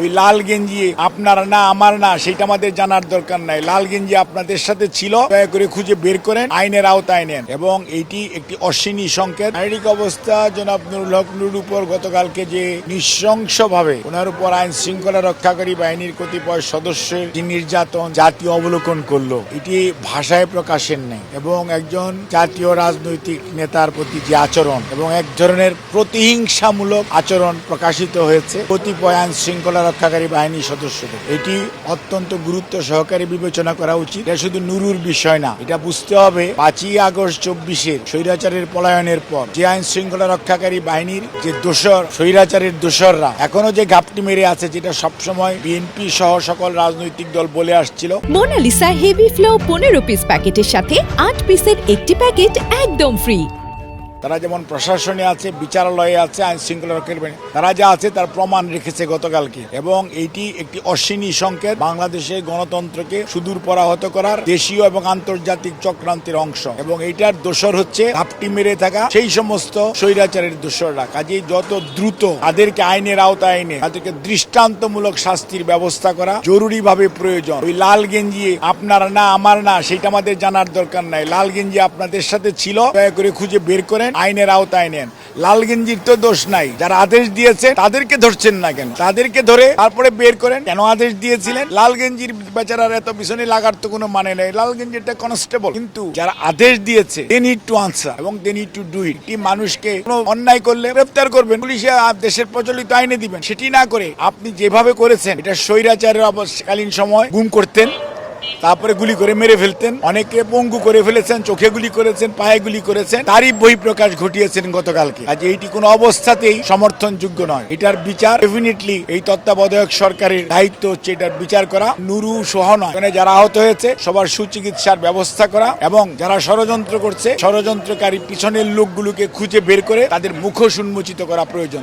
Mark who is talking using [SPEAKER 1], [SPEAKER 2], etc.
[SPEAKER 1] ওই লাল গেঞ্জি আপনার না আমার না সেটা আমাদের জানার দরকার নাই। লাল গেঞ্জি আপনাদের সাথে ছিল, দয়া করে খুঁজে বের করেন, আইনের আওতায় নেন। এবং এটি একটি অশ্বিনী সংকেত। শারীরিক অবস্থা জনাব নুরুল হক নুরুর উপর গতকালকে যে নৃশংসভাবে ওনার উপর আইন শৃঙ্খলা রক্ষাকারী বাহিনীর কতিপয় সদস্যের যে নির্যাতন জাতীয় অবলোকন করলো, এটি ভাষায় প্রকাশের নেই। এবং একজন জাতীয় রাজনৈতিক নেতার প্রতি যে আচরণ এবং এক ধরনের প্রতিহিংসামূলক আচরণ প্রকাশিত হয়েছে কতিপয় আইন শৃঙ্খলা রক্ষাকারী বাহিনীর সদস্যদের, এটি অত্যন্ত গুরুত্ব সহকারে বিবেচনা করা উচিত। এটা শুধু নুরুর বিষয় না, এটা বুঝতে হবে 5ই আগস্ট 24-এর স্বৈরাচারের পলায়নের পর যে আইন শৃঙ্খলা রক্ষাকারী বাহিনীর যে দোসর, স্বৈরাচারের দোসররা এখনো যে ঘাপটি মেরে আছে, যেটা সবসময় বিএনপি সহ সকল রাজনৈতিক দল বলে আসছিল।
[SPEAKER 2] মোনালিসা হেভি ফ্লো 15 পিস প্যাকেটের সাথে 8 পিসের একটি প্যাকেট একদম ফ্রি।
[SPEAKER 1] তারা যেমন প্রশাসনে আছে, বিচারালয়ে আছে, আইন শৃঙ্খলা রক্ষাকারী বাহিনী, তারা যা আছে তার প্রমাণ রেখেছে গতকালকে। এবং এইটি একটি অশ্বিনী সংকেত, বাংলাদেশের গণতন্ত্রকে সুদূর পরাহত করার দেশীয় এবং আন্তর্জাতিক চক্রান্তের অংশ। এবং এইটার দোসর হচ্ছে ঘাপটি মেরে থাকা সেই সমস্ত স্বৈরাচারের দোসররা। কাজেই যত দ্রুত তাদেরকে আইনের আওতায় এনে তাদেরকে দৃষ্টান্তমূলক শাস্তির ব্যবস্থা করা জরুরিভাবে প্রয়োজন। ওই লাল গেঞ্জি আপনার না আমার না সেটা আমাদের জানার দরকার নাই। লাল গেঞ্জি আপনাদের সাথে ছিল, দয়া করে খুঁজে বের করেন, আইনের আওতায় নেন। লাল গেঞ্জির তো দোষ নাই, যারা আদেশ দিয়েছে তাদেরকে ধরছেন না কেন? তাদেরকে ধরে তারপরে বের করেন। কেন আদেশ দিয়েছিলেন? লাল গেঞ্জির বেচারার এত পিছনে লাগার তো কোনো মানে নেই। লাল গেঞ্জিটা কনস্টেবল, কিন্তু যারা আদেশ দিয়েছে দে নিড টু আনসার এবং they need to do it. মানুষকে কোনো অন্যায় করলে গ্রেফতার করবেন, পুলিশে দেশের প্রচলিত আইনে দিবেন। সেটি না করে আপনি যেভাবে করেছেন, এটা স্বৈরাচারের অবস্থাকালীন সময় গুম করতেন, তারপরে গুলি করে মেরে ফেলতেন, অনেকে পঙ্গু করে ফেলেছেন, চোখে গুলি করেছেন, পায়ে গুলি করেছেন, তারই বহিঃপ্রকাশ ঘটিয়েছেন গতকালকে। আজ এইটি কোনো অবস্থাতেই সমর্থনযোগ্য নয়। এটার বিচার ডেফিনেটলি এই তত্ত্বাবধায়ক সরকারের দায়িত্ব হচ্ছে এটার বিচার করা। নুরু সহ নয়, এখানে যারা আহত হয়েছে সবার সুচিকিৎসার ব্যবস্থা করা এবং যারা ষড়যন্ত্র করছে, ষড়যন্ত্রকারী পিছনের লোকগুলোকে খুঁজে বের করে তাদের মুখোশ উন্মোচিত করা প্রয়োজন।